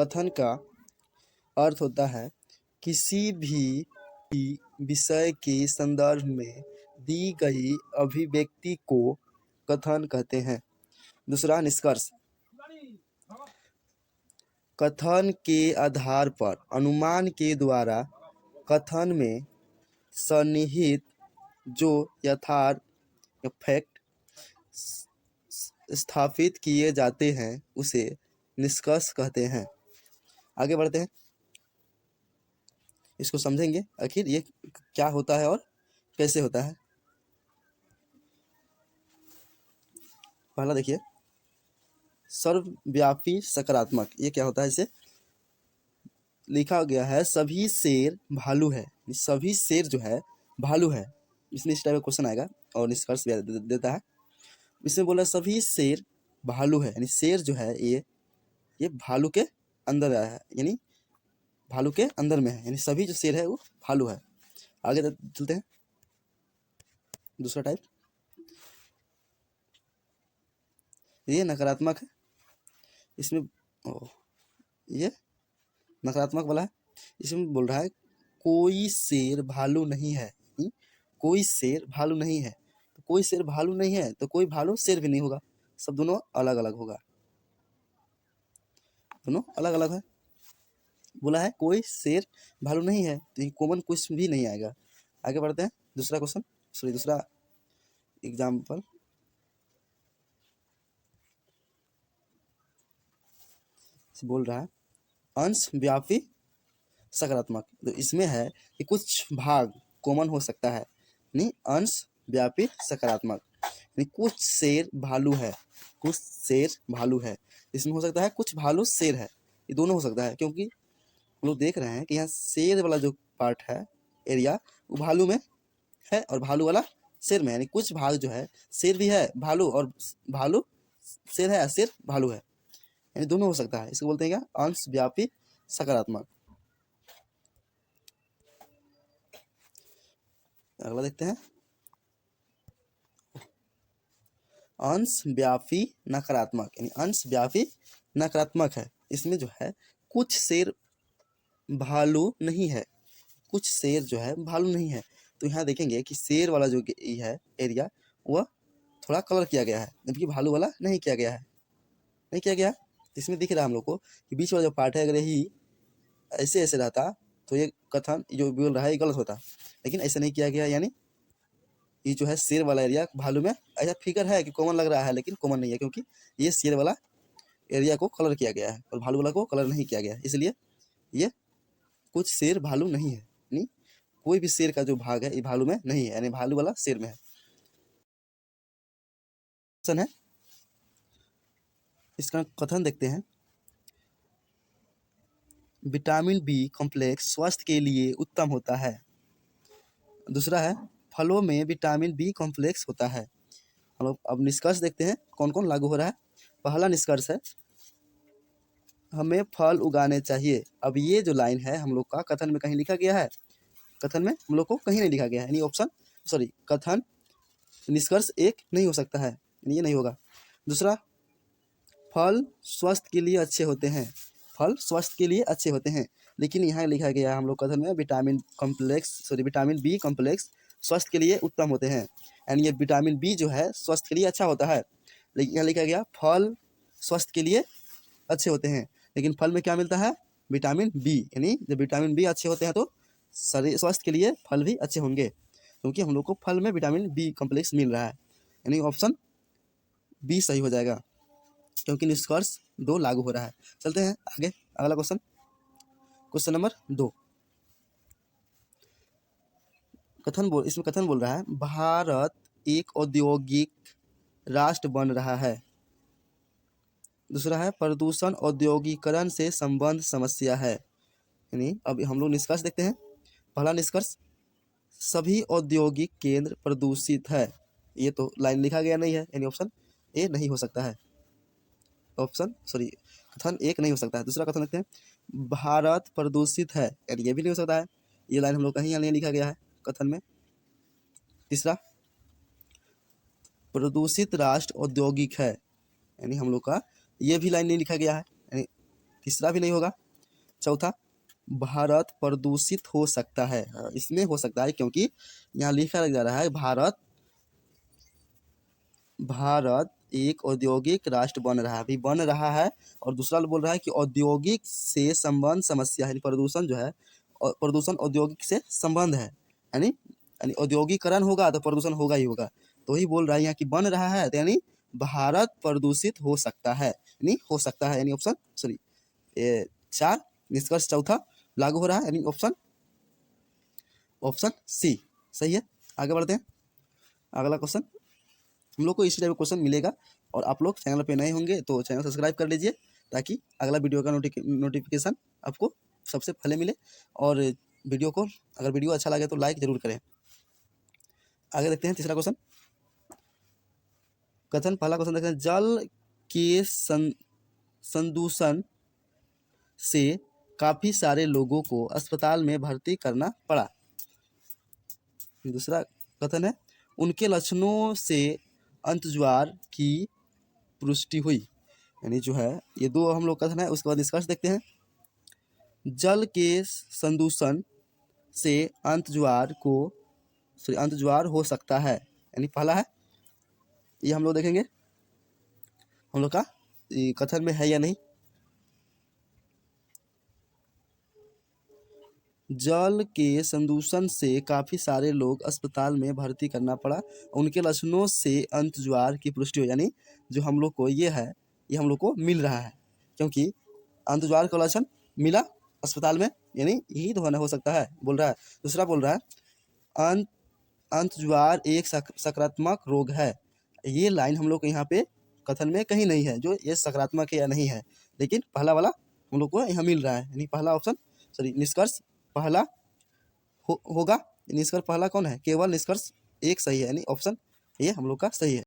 कथन का अर्थ होता है किसी भी विषय के संदर्भ में दी गई अभिव्यक्ति को कथन कहते हैं। दूसरा, निष्कर्ष। कथन के आधार पर अनुमान के द्वारा कथन में सन्निहित जो यथार्थ फैक्ट स्थापित किए जाते हैं उसे निष्कर्ष कहते हैं। आगे बढ़ते हैं, इसको समझेंगे आखिर ये क्या होता है और कैसे होता है। पहला देखिए, सर्वव्यापी सकारात्मक। ये क्या होता है? इसे लिखा गया है सभी शेर भालू है। सभी शेर जो है भालू है। इसमें इस टाइप का क्वेश्चन आएगा और निष्कर्ष देता है। इसमें बोला सभी शेर भालू है, यानी शेर जो है ये भालू के अंदर आया है, यानी भालू के अंदर में है, यानी सभी जो शेर है वो भालू है। आगे चलते हैं, दूसरा टाइप, ये नकारात्मक है। इसमें ये नकारात्मक वाला है। इसमें बोल रहा है कोई शेर भालू नहीं है। कोई शेर भालू नहीं है, तो कोई शेर भालू नहीं है तो कोई भालू शेर भी नहीं होगा, सब दोनों अलग अलग होगा, दोनों अलग अलग है। बोला है कोई शेर भालू नहीं है तो कॉमन कुछ भी नहीं आएगा। आगे बढ़ते हैं, दूसरा क्वेश्चन, सॉरी दूसरा एग्जाम्पल। बोल रहा है अंश व्यापी सकारात्मक। तो इसमें है कि कुछ भाग कॉमन हो सकता है, यानी अंश व्यापी सकारात्मक, यानी कुछ शेर भालू है, कुछ शेर भालू है। इसमें हो सकता है कुछ भालू शेर है, ये दोनों हो सकता है, क्योंकि हम लोग देख रहे हैं कि यहाँ शेर वाला जो पार्ट है एरिया वो भालू में है और भालू वाला शेर में, यानी कुछ भाग जो है शेर भी है भालू, और भालू शेर है, शेर भालू है, यानी दोनों हो सकता है। इसको बोलते हैं क्या? अंश व्यापी सकारात्मक। अगला देखते हैं, अंश व्यापी नकारात्मक, यानी अंश व्यापी नकारात्मक है। इसमें जो है कुछ शेर भालू नहीं है, कुछ शेर जो है भालू नहीं है। तो यहाँ देखेंगे कि शेर वाला जो है एरिया वह थोड़ा कलर किया गया है, जबकि भालू वाला नहीं किया गया है, नहीं किया गया। इसमें दिख रहा है हम लोग को कि बीच वाला जो पार्ट है अगर यही ऐसे ऐसे रहता तो ये कथन जो बोल रहा है ये गलत होता, लेकिन ऐसा नहीं किया गया। यानी ये जो है शेर वाला एरिया भालू में ऐसा फिगर है कि कॉमन लग रहा है, लेकिन कॉमन नहीं है, क्योंकि ये शेर वाला एरिया को कलर किया गया है और भालू वाला को कलर नहीं किया गया है। इसलिए ये कुछ शेर भालू नहीं है, यानी कोई भी शेर का जो भाग है ये भालू में नहीं है, यानी भालू वाला शेर में है। है इसका कथन देखते हैं, विटामिन बी कॉम्प्लेक्स स्वास्थ्य के लिए उत्तम होता है। दूसरा है फलों में विटामिन बी कॉम्प्लेक्स होता है। हम लोग अब निष्कर्ष देखते हैं कौन कौन लागू हो रहा है। पहला निष्कर्ष है हमें फल उगाने चाहिए। अब ये जो लाइन है हम लोग का कथन में कहीं लिखा गया है? कथन में हम लोग को कहीं नहीं लिखा गया है, यानी ऑप्शन सॉरी कथन निष्कर्ष एक नहीं हो सकता है, ये नहीं होगा। दूसरा, फल स्वास्थ्य के लिए अच्छे होते हैं, फल स्वास्थ्य के लिए अच्छे होते हैं, लेकिन यहाँ लिखा गया है हम लोग कथन में विटामिन बी कॉम्प्लेक्स स्वास्थ्य के लिए उत्तम होते हैं, यानी ये विटामिन बी जो है स्वास्थ्य के लिए अच्छा होता है, लेकिन यहाँ लिखा गया फल स्वास्थ्य के लिए अच्छे होते हैं, लेकिन फल में क्या मिलता है? विटामिन बी, यानी जब विटामिन बी अच्छे होते हैं तो शरीर स्वास्थ्य के लिए फल भी अच्छे होंगे, क्योंकि हम लोग को फल में विटामिन बी कॉम्प्लेक्स मिल रहा है, यानी ऑप्शन बी सही हो जाएगा, क्योंकि निष्कर्ष 2 लागू हो रहा है। चलते हैं आगे, अगला क्वेश्चन, क्वेश्चन नंबर 2। इसमें कथन बोल रहा है भारत एक औद्योगिक राष्ट्र बन रहा है। दूसरा है प्रदूषण औद्योगिकरण से संबंध समस्या है, यानी अब हम लोग निष्कर्ष देखते हैं। पहला निष्कर्ष, सभी औद्योगिक केंद्र प्रदूषित है। ये तो लाइन लिखा गया नहीं है, यानी ऑप्शन ए नहीं हो सकता है, कथन एक नहीं हो सकता है। दूसरा कथन देखते हैं भारत प्रदूषित है, यानी ये भी नहीं हो सकता है, ये लाइन हम लोग कहीं नहीं लिखा गया है कथन में। तीसरा, प्रदूषित राष्ट्र औद्योगिक है, यानी हम लोग का ये भी लाइन नहीं लिखा गया है, यानी तीसरा भी नहीं होगा। चौथा, भारत प्रदूषित हो सकता है। इसमें हो सकता है क्योंकि यहाँ लिखा जा रहा है भारत एक औद्योगिक राष्ट्र बन रहा है, अभी बन रहा है। और दूसरा बोल रहा है कि औद्योगिक से संबंध समस्या है, प्रदूषण जो है प्रदूषण औद्योगिक से संबंध है, यानी औद्योगिकरण होगा तो प्रदूषण होगा ही होगा। तो ही बोल रहा है यहाँ कि बन रहा है, तो यानी भारत प्रदूषित हो सकता है, यानी हो सकता है, यानी ऑप्शन 4 निष्कर्ष चौथा लागू हो रहा है, यानी ऑप्शन सी सही है। आगे बढ़ते हैं, अगला क्वेश्चन। हम लोग को इसी टाइप क्वेश्चन मिलेगा और आप लोग चैनल पे नए होंगे तो चैनल सब्सक्राइब कर लीजिए ताकि अगला वीडियो का नोटिफिकेशन आपको सबसे पहले मिले। और अगर वीडियो अच्छा लगे तो लाइक जरूर करें। आगे देखते हैं तीसरा क्वेश्चन। पहला क्वेश्चन देखते हैं, जल के संदूषण से काफी सारे लोगों को अस्पताल में भर्ती करना पड़ा। दूसरा कथन है, उनके लक्षणों से अंतज्वार की पुष्टि हुई। यानी जो है ये दो हम लोग कथन है। उसके बाद निष्कर्ष देखते हैं, जल के संदूषण से अंतज्वार हो सकता है, यानी पहला है, ये हम लोग देखेंगे हम लोग का कथन में है या नहीं। जल के संदूषण से काफी सारे लोग अस्पताल में भर्ती करना पड़ा, उनके लक्षणों से अंतज्वार की पुष्टि हो, यानी जो हम लोग को ये है ये हम लोग को मिल रहा है क्योंकि अंतज्वार का लक्षण मिला अस्पताल में, यानी यही तो हो सकता है बोल रहा है। दूसरा बोल रहा है अंतज्वार एक सकारात्मक रोग है। ये लाइन हम लोग को यहाँ पे कथन में कहीं नहीं है जो ये सकारात्मक है या नहीं है, लेकिन पहला वाला हम लोग को यहाँ मिल रहा है, यानी पहला ऑप्शन निष्कर्ष पहला होगा। निष्कर्ष पहला कौन है, केवल निष्कर्ष एक सही है, यानी ऑप्शन ये हम लोग का सही है।